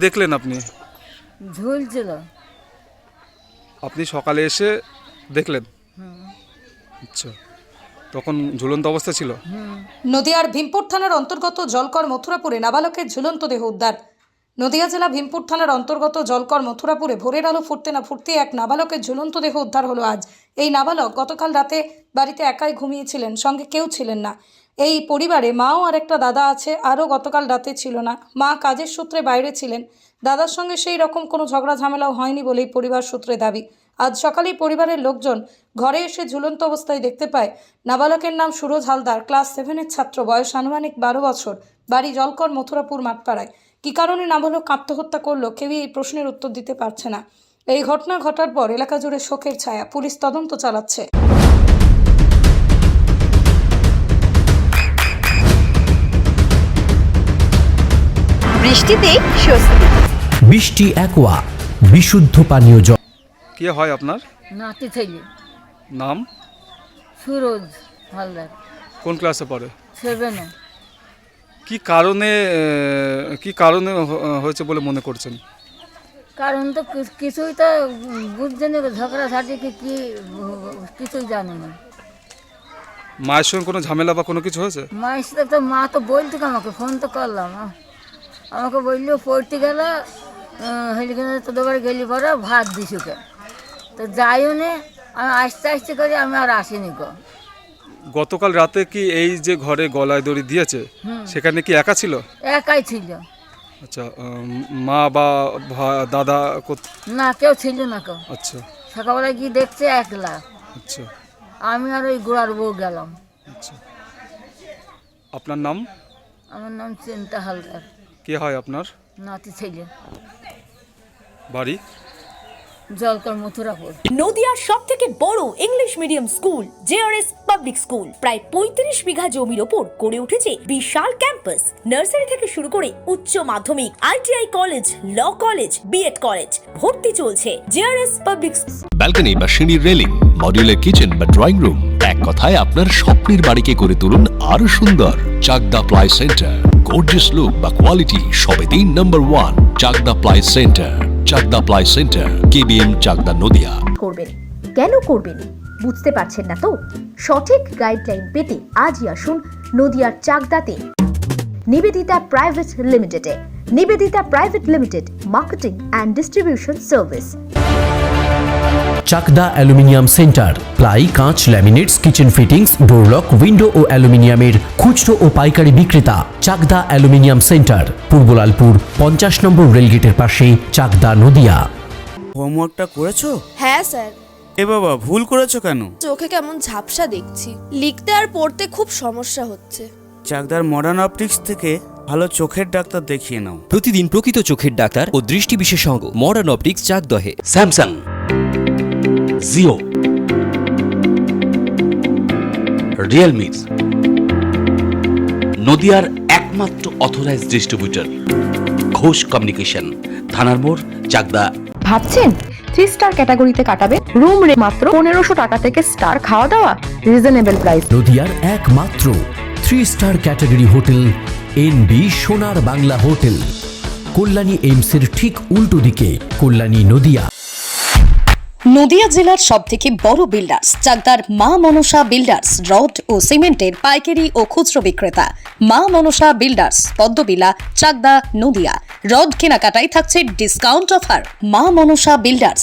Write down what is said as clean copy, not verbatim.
দেখলেন আপনি? ঝুলছিল। আপনি সকালে এসে দেখলেন? আচ্ছা, তখন ঝুলন্ত অবস্থা ছিল? নদিয়ার ভীমপুর থানার অন্তর্গত জলকর মথুরাপুরে নাবালকের ঝুলন্ত দেহ উদ্ধার। নদিয়া জেলা ভীমপুর থানার অন্তর্গত জলকর মথুরাপুরে ভোরের আলো ফুটতে না ফুটতে এক নাবালকের ঝুলন্ত দেহ উদ্ধার হলো আজ। এই নাবালক গতকাল রাতে বাড়িতে একাই ঘুমিয়েছিলেন, সঙ্গে কেউ ছিলেন না। এই পরিবারে মাও আর একটা দাদা আছে, আরও গতকাল রাতে ছিল না। মা কাজের সূত্রে বাইরে ছিলেন, দাদার সঙ্গে সেই রকম কোনো ঝগড়া ঝামেলাও হয়নি বলেই পরিবার সূত্রে দাবি। আজ সকালেই পরিবারের লোকজন ঘরে এসে ঝুলন্ত অবস্থায় দেখতে পায় নাবালকের নাম সুরজ হালদার, ক্লাস 7-এর ছাত্র, বয়স আনুমানিক 12 বছর, বাড়ি জলকর মথুরাপুর মাঠপাড়ায়। কী কারণে নাবালক আত্মহত্যা করলো কেউই এই প্রশ্নের উত্তর দিতে পারছে না। এই ঘটনা ঘটার পর এলাকা জুড়ে শোকের ছায়া, পুলিশ তদন্ত চালাচ্ছে। বৃষ্টিতে স্বস্তি। বৃষ্টি অ্যাকোয়া বিশুদ্ধ পানীয় জল। কে হয় আপনার? নাতি ছেলে নাম? সুরজ হালদার, কোন ক্লাসে পড়ে? 7-এ। কি কারণে হয়েছে বলে মনে করছেন? কারণ তো কিছুই তো বুঝছে না, ঝগড়াঝাটি কি কিছুই জানি না। মায়ের সঙ্গে কোনো ঝামেলা বা কোনো কিছু হয়েছে? মায়ের সাথে তো মা তো বলতো, আমাকে ফোন তো করলাম, আমাকে বললো পড়তে গেল হেলিখানে তোদের বাড়ি গেলি পরে ভাত দিস ওকে, তো যাইও নে। আমি আস্তে আস্তে করে আমি আর আসিনি গো। গতকাল রাতে কি এই যে ঘরে গলায় দড়ি দিয়েছে সেখানে কি একা ছিল? একাই ছিল। আচ্ছা, মা বা দাদা না, কেউ ছিল না কেউ। আচ্ছা সকালবেলায় গিয়ে দেখছে একলা। আচ্ছা আমি আর ওই গোড়ার বউ গেলাম। আচ্ছা, আপনার নাম? আমার নাম চিন্তা হালদার। কে হয় আপনার? নাতি ছেলে, বাড়ি জলকর মথুরাপুর। নদিয়ার সব থেকে বড় English medium school JRS public school, প্রায় 35 বিঘা জমির ওপর গড়ে উঠেছে বিশাল ক্যাম্পাস। নার্সারি থেকে শুরু করে উচ্চ মাধ্যমিক, ITI college, law college, BEd college, ভর্তি চলছে জেআরএস পাবলিক। ব্যালকনি বা সিঁড়ির রেলিং, মডিউলার কিচেন বা ড্রয়িং রুম, এক কথায় আপনার স্বপ্নের বাড়িকে করে তুলুন আরো সুন্দর। Chakdah ply centre, gorgeous look বা কোয়ালিটি সবে 3 number 1 Chakdah ply centre. Chakdah ply centre, KBM, Chakdah, Nadia. করবেন কেন করবেন বুঝতে পারছেন না তো? সঠিক গাইডলাইন পেতে আজই আসুন নদিয়ার চাকদাতে নিবেদিতা প্রাইভেট লিমিটেডে। Nivedita private limited, marketing and distribution service. Chakdah aluminium centre, ply, কাঁচ, laminates, kitchen fittings, door lock, window ও অ্যালুমিনিয়ামের খুচরো ও পাইকারি বিক্রেতা। Chakdah aluminium centre, Purbalalpur 50 number রেলগেটের পাশে, চাকদা, নদিয়া। হোমওয়ার্কটা করেছো? হ্যাঁ স্যার। এ বাবা, ভুল করেছো কেন? চোখে কেমন ঝাপসা দেখছি, লিখতে আর পড়তে খুব সমস্যা হচ্ছে। চাকদার মডার্ন অপটিক্স থেকে ভালো চোখের ডাক্তার দেখিয়ে নাও। প্রতিদিন প্রকৃত চোখের ডাক্তার ও দৃষ্টি বিশেষজ্ঞ মডার্ন অপটিক্স, চাকদহে। স্যামসাং, জিও, রিয়েলমি, নদিয়ার একমাত্র অথরাইজড ডিস্ট্রিবিউটর ঘোষ কমিউনিকেশন, থানার মোড়, চাকদা। ভাবছেন 3 স্টার ক্যাটাগরিতে কাটাবেন? রুম রে মাত্র 1500 টাকা থেকে স্টার, খাওয়া দাওয়া রিজনেবল প্রাইস। নদিয়ার একমাত্র 3 স্টার ক্যাটাগরি হোটেল এনবি সোনার বাংলা হোটেল, কল্যাণী এইমসের ঠিক উল্টো দিকে, কল্যাণী, নদিয়া। নদিয়া জেলার সব থেকে বড় বিল্ডার্স চাকদার মা মনসা বিল্ডার্স, রড ও সিমেন্টের পাইকারি ও খুচরো বিক্রেতা। মা মনসা বিল্ডার্স, পদ্মবিলা, চাকদা, নদিয়া। রড কেনাকাটায় থাকছে ডিসকাউন্ট অফার। মা মনসা বিল্ডার্স,